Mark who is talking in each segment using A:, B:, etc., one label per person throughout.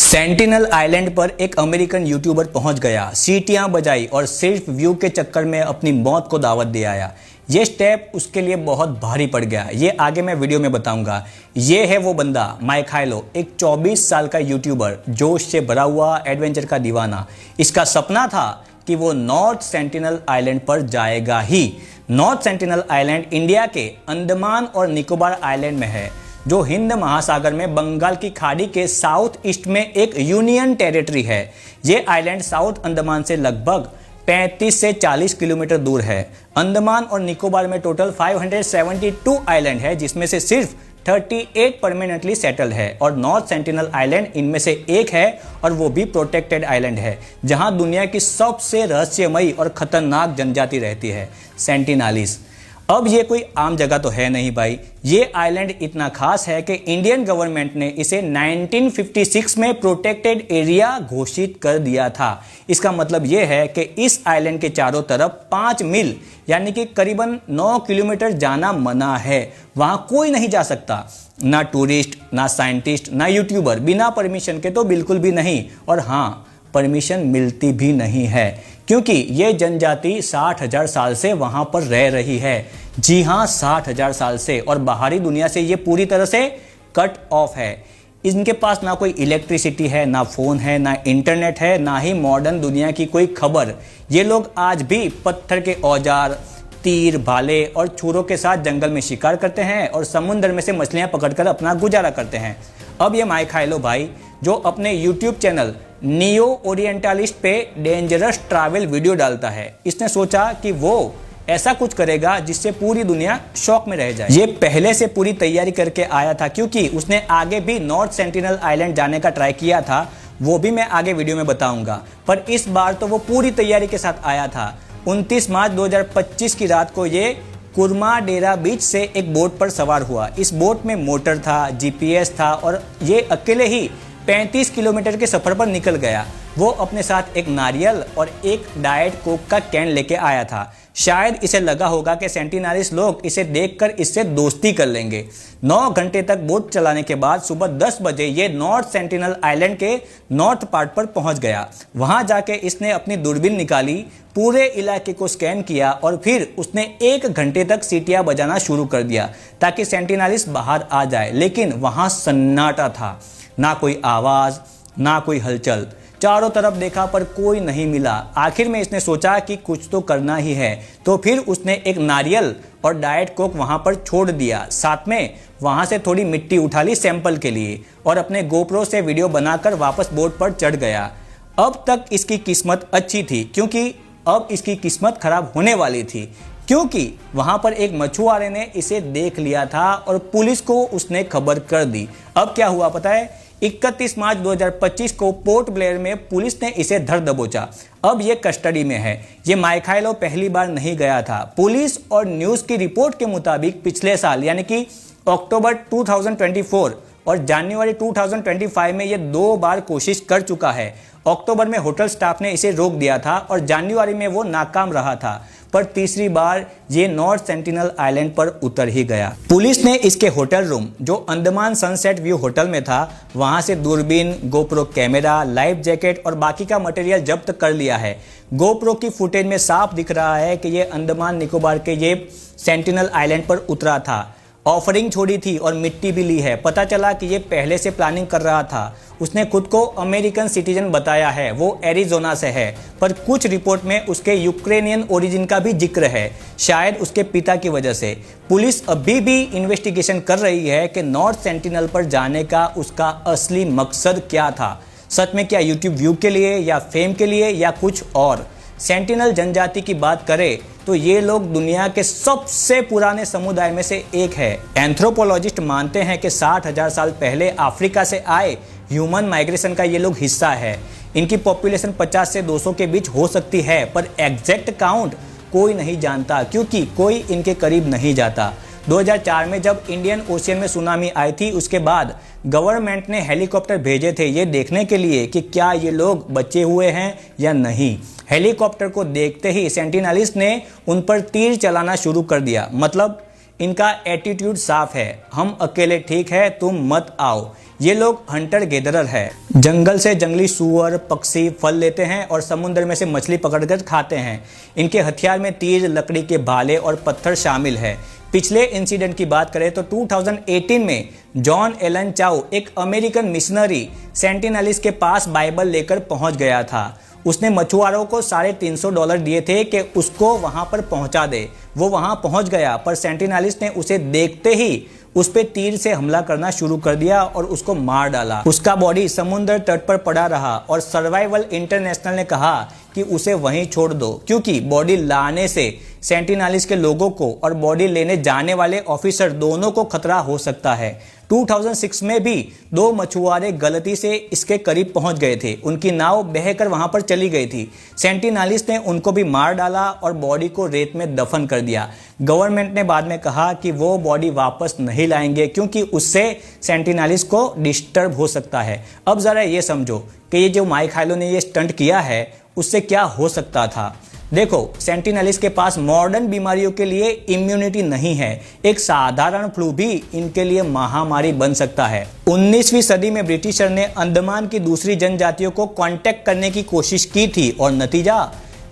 A: Sentinel island पर एक American YouTuber पहुंच गया, सीटियां बजाई और सिर्फ व्यू के चक्कर में अपनी मौत को दावत दे आया। ये स्टेप उसके लिए बहुत भारी पड़ गया, ये आगे मैं वीडियो में बताऊंगा। ये है वो बंदा माइखाइलो, एक 24 साल का यूट्यूबर, जोश से भरा हुआ, एडवेंचर का दीवाना। इसका सपना था कि वो नॉर्थ सेंटिनल आइलैंड पर जाएगा ही। नॉर्थ सेंटिनल आइलैंड इंडिया के अंडमान और निकोबार आइलैंड में है, जो हिंद महासागर में बंगाल की खाड़ी के साउथ ईस्ट में एक यूनियन टेरिटरी है। ये आइलैंड साउथ अंडमान से लगभग 35 से 40 किलोमीटर दूर है। अंडमान और निकोबार में टोटल 572 आइलैंड है, जिसमें से सिर्फ 38 परमानेंटली सेटल्ड है और नॉर्थ सेंटिनल आइलैंड इनमें से एक है, और वो भी प्रोटेक्टेड आइलैंड है, जहां दुनिया की सबसे रहस्यमयी और खतरनाक जनजाति रहती है, सेंटिनालीज। अब ये कोई आम जगह तो है नहीं भाई, ये आइलैंड इतना खास है कि इंडियन गवर्नमेंट ने इसे 1956 में प्रोटेक्टेड एरिया घोषित कर दिया था। इसका मतलब ये है कि इस आइलैंड के चारों तरफ 5 मील यानी कि करीबन 9 किलोमीटर जाना मना है। वहां कोई नहीं जा सकता, ना टूरिस्ट, ना साइंटिस्ट, ना यूट्यूबर, बिना परमिशन के तो बिल्कुल भी नहीं। और हाँ, परमिशन मिलती भी नहीं है, क्योंकि ये जनजाति 60,000 साल से वहां पर रह रही है। जी हाँ, 60,000 साल से, और बाहरी दुनिया से ये पूरी तरह से कट ऑफ है। इनके पास ना कोई इलेक्ट्रिसिटी है, ना फोन है, ना इंटरनेट है, ना ही मॉडर्न दुनिया की कोई खबर। ये लोग आज भी पत्थर के औजार, तीर, भाले और छुरों के साथ जंगल में शिकार करते हैं और समुद्र में से मछलियां पकड़कर अपना गुजारा करते हैं। अब ये माइखाइलो भाई, जो अपने यूट्यूब चैनल नियो ओरिएंटालिस्ट पे डेंजरस ट्रैवल वीडियो डालता है, इसने सोचा कि वो ऐसा कुछ करेगा जिससे पूरी दुनिया शॉक में रह जाए। ये पहले से पूरी तैयारी करके आया था, क्योंकि उसने आगे भी नॉर्थ सेंटिनल आइलैंड जाने का ट्राई किया था, वो भी मैं आगे वीडियो में बताऊंगा। पर इस बार तो वो पूरी तैयारी के साथ आया था। 29 मार्च 2025 की रात को ये कुर्माडेरा बीच से एक बोट पर सवार हुआ। इस बोट में मोटर था, जीपीएस था, और ये अकेले ही 35 किलोमीटर के सफर पर निकल गया। वो अपने साथ एक नारियल और एक डाइट कोक का कैन लेके आया था। शायद इसे लगा होगा कि सेंटिनालीज लोग इसे देखकर इससे दोस्ती कर लेंगे। 9 घंटे तक बोट चलाने के बाद सुबह 10 बजे ये नॉर्थ सेंटिनल आइलैंड के नॉर्थ पार्ट पर पहुंच गया। वहां जाके इसने अपनी दूरबीन निकाली, पूरे इलाके को स्कैन किया और फिर उसने 1 घंटे तक सीटियां बजाना शुरू कर दिया ताकि सेंटिनालीज बाहर आ जाए। लेकिन वहां सन्नाटा था, ना कोई आवाज, ना कोई हलचल। चारों तरफ देखा पर कोई नहीं मिला। आखिर में इसने सोचा कि कुछ तो करना ही है, तो फिर उसने एक नारियल और डाइट कोक वहां पर छोड़ दिया। साथ में वहां से थोड़ी मिट्टी उठा ली सैंपल के लिए और अपने गोप्रो से वीडियो बनाकर वापस बोट पर चढ़ गया। अब तक इसकी किस्मत अच्छी थी, क्योंकि अब इसकी किस्मत खराब होने वाली थी, क्योंकि वहां पर एक मछुआरे ने इसे देख लिया था और पुलिस को उसने खबर कर दी। अब क्या हुआ पता है? 31 मार्च 2025 को पोर्ट ब्लेयर में पुलिस ने इसे धर दबोचा। अब ये कस्टडी में है। ये माइखाइलो पहली बार नहीं गया था। पुलिस और न्यूज़ की रिपोर्ट के मुताबिक पिछले साल यानी कि अक्टूबर 2024 और जनवरी 2025 में ये 2 बार कोशिश कर चुका है। अक्टूबर में होटल स्टाफ ने इसे रोक दिया था और जनवरी में वो नाकाम रहा था, पर तीसरी बार ये नॉर्थ सेंटिनल आइलैंड पर उतर ही गया। पुलिस ने इसके होटल रूम, जो अंडमान सनसेट व्यू होटल में था, वहां से दूरबीन, गोप्रो कैमरा, लाइफ जैकेट और बाकी का मटेरियल जब्त कर लिया है। गोप्रो की फुटेज में साफ दिख रहा है कि ये अंडमान निकोबार के ये सेंटिनल आइलैंड पर उतरा था, ऑफरिंग छोड़ी थी और मिट्टी भी ली है। पता चला कि ये पहले से प्लानिंग कर रहा था। उसने खुद को अमेरिकन सिटीजन बताया है, वो एरिजोना से है, पर कुछ रिपोर्ट में उसके यूक्रेनियन ओरिजिन का भी जिक्र है, शायद उसके पिता की वजह से। पुलिस अभी भी इन्वेस्टिगेशन कर रही है कि नॉर्थ सेंटिनल पर जाने का उसका असली मकसद क्या था। सच में क्या यूट्यूब व्यू के लिए, या फेम के लिए, या कुछ और? सेंटिनल जनजाति की बात करें तो ये लोग दुनिया के सबसे पुराने समुदाय में से एक है। एंथ्रोपोलॉजिस्ट मानते हैं कि 60,000 साल पहले अफ्रीका से आए ह्यूमन माइग्रेशन का ये लोग हिस्सा है। इनकी पॉपुलेशन 50 से 200 के बीच हो सकती है, पर एग्जैक्ट काउंट कोई नहीं जानता, क्योंकि कोई इनके करीब नहीं जाता। 2004 में जब इंडियन ओशियन में सुनामी आई थी, उसके बाद गवर्नमेंट ने हेलीकॉप्टर भेजे थे ये देखने के लिए कि क्या ये लोग बचे हुए हैं या नहीं। हेलीकॉप्टर को देखते ही सेंटिनालीज ने उन पर तीर चलाना शुरू कर दिया। मतलब इनका एटीट्यूड साफ है, हम अकेले ठीक है, तुम मत आओ। ये लोग हंटर गेदरर है, जंगल से जंगली सूअर, पक्षी, फल लेते हैं और समुद्र में से मछली पकड़कर खाते हैं। इनके हथियार में तीर, लकड़ी के भाले और पत्थर शामिल है। पिछले इंसिडेंट की बात करें तो 2018 में जॉन एलन चाउ, एक अमेरिकन मिशनरी, सेंटिनलीज के पास बाइबल लेकर पहुंच गया था। उसने मछुआरों को $350 दिए थे कि उसको वहां पर पहुंचा दे। वो वहां पहुंच गया, पर सेंटिनलीज ने उसे देखते ही उस पे तीर से हमला करना शुरू कर दिया और उसको मार डाला। उसका बॉडी समुद्र तट पर पड़ा रहा और सर्वाइवल इंटरनेशनल ने कहा कि उसे वहीं छोड़ दो, क्योंकि बॉडी लाने से सेंटिनलीज के लोगों को और बॉडी लेने जाने वाले ऑफिसर दोनों को खतरा हो सकता है। 2006 में भी 2 मछुआरे गलती से इसके करीब पहुंच गए थे। उनकी नाव बहकर वहां पर चली गई थी। सेंटिनलीज ने उनको भी मार डाला और बॉडी को रेत में दफन कर दिया। गवर्नमेंट ने बाद में कहा कि वो बॉडी वापस नहीं लाएंगे, क्योंकि उससे सेंटिनलीज को डिस्टर्ब हो सकता है। अब जरा ये समझो कि ये जो माइक हाइलो ने ये स्टंट किया है उससे क्या हो सकता था। देखो, सेंटिनलीज के पास मॉडर्न बीमारियों के लिए इम्यूनिटी नहीं है। एक साधारण फ्लू भी इनके लिए महामारी बन सकता है। 19वीं सदी में ब्रिटिशर ने अंडमान की दूसरी जनजातियों को कांटेक्ट करने की कोशिश की थी और नतीजा,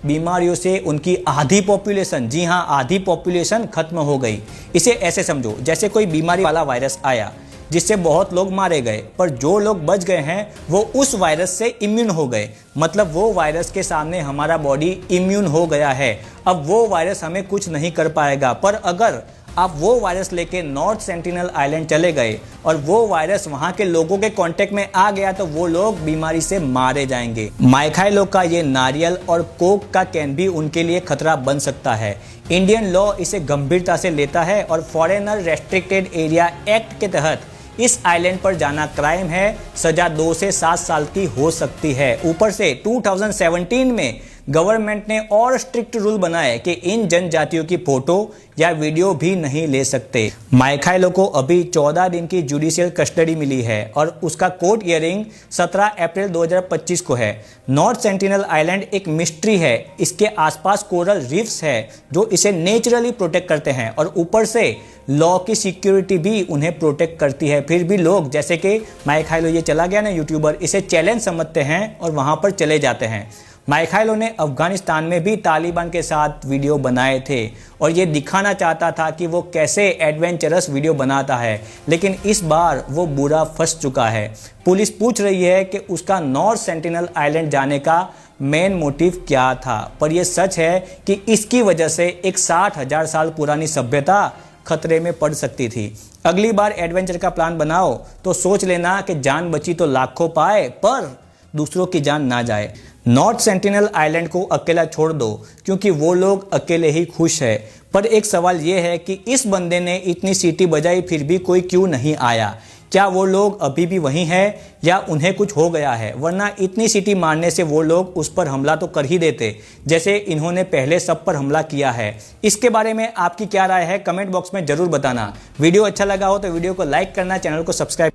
A: बीमारियों से उनकी आधी पॉपुलेशन, जी हाँ आधी पॉपुलेशन खत्म हो गई। इसे ऐसे समझो जैसे कोई बीमारी वाला वायरस आया जिससे बहुत लोग मारे गए, पर जो लोग बच गए हैं वो उस वायरस से इम्यून हो गए। मतलब वो वायरस के सामने हमारा बॉडी इम्यून हो गया है। अब वो वायरस हमें कुछ नहीं कर पाएगा। पर अगर आप वो वायरस लेके नॉर्थ सेंटिनल आइलैंड चले गए और वो वायरस वहां के लोगों के कांटेक्ट में आ गया तो वो लोग बीमारी से मारे जाएंगे। माइक हाइलो का ये नारियल और कोक का कैन भी उनके लिए खतरा बन सकता है। इंडियन लॉ इसे गंभीरता से लेता है और फॉरेनर रेस्ट्रिक्टेड एरिया एक्ट के तहत इस आइलैंड पर जाना क्राइम है। सजा 2 से 7 साल की हो सकती है। ऊपर से 2017 में गवर्नमेंट ने और स्ट्रिक्ट रूल बनाए कि इन जनजातियों की फोटो या वीडियो भी नहीं ले सकते। माइक हाइलो को अभी 14 दिन की जुडिशियल कस्टडी मिली है और उसका कोर्ट हियरिंग 17 अप्रैल 2025 को है। नॉर्थ सेंटिनल आइलैंड एक मिस्ट्री है। इसके आसपास कोरल रीफ्स है जो इसे नेचुरली प्रोटेक्ट करते हैं और ऊपर से लॉ की सिक्योरिटी भी उन्हें प्रोटेक्ट करती है। फिर भी लोग, जैसे कि माइक हाइलो ये चला गया ना यूट्यूबर, इसे चैलेंज समझते हैं और वहां पर चले जाते हैं। माइक हाइलो ने अफगानिस्तान में भी तालिबान के साथ वीडियो बनाए थे और ये दिखाना चाहता था कि वो कैसे एडवेंचरस वीडियो बनाता है, लेकिन इस बार वो बुरा फंस चुका है। पुलिस पूछ रही है कि उसका नॉर्थ सेंटिनल आइलैंड जाने का मेन मोटिव क्या था, पर यह सच है कि इसकी वजह से एक 60,000 साल पुरानी सभ्यता खतरे में पड़ सकती थी। अगली बार एडवेंचर का प्लान बनाओ तो सोच लेना कि जान बची तो लाखों पाए, पर दूसरों की जान ना जाए। नॉर्थ सेंटिनल आइलैंड को अकेला छोड़ दो, क्योंकि वो लोग अकेले ही खुश है। पर एक सवाल ये है कि इस बंदे ने इतनी सीटी बजाई फिर भी कोई क्यों नहीं आया। क्या वो लोग अभी भी वहीं हैं या उन्हें कुछ हो गया है? वरना इतनी सीटी मारने से वो लोग उस पर हमला तो कर ही देते, जैसे इन्होंने पहले सब पर हमला किया है। इसके बारे में आपकी क्या राय है कमेंट बॉक्स में जरूर बताना। वीडियो अच्छा लगा हो तो वीडियो को लाइक करना, चैनल को सब्सक्राइब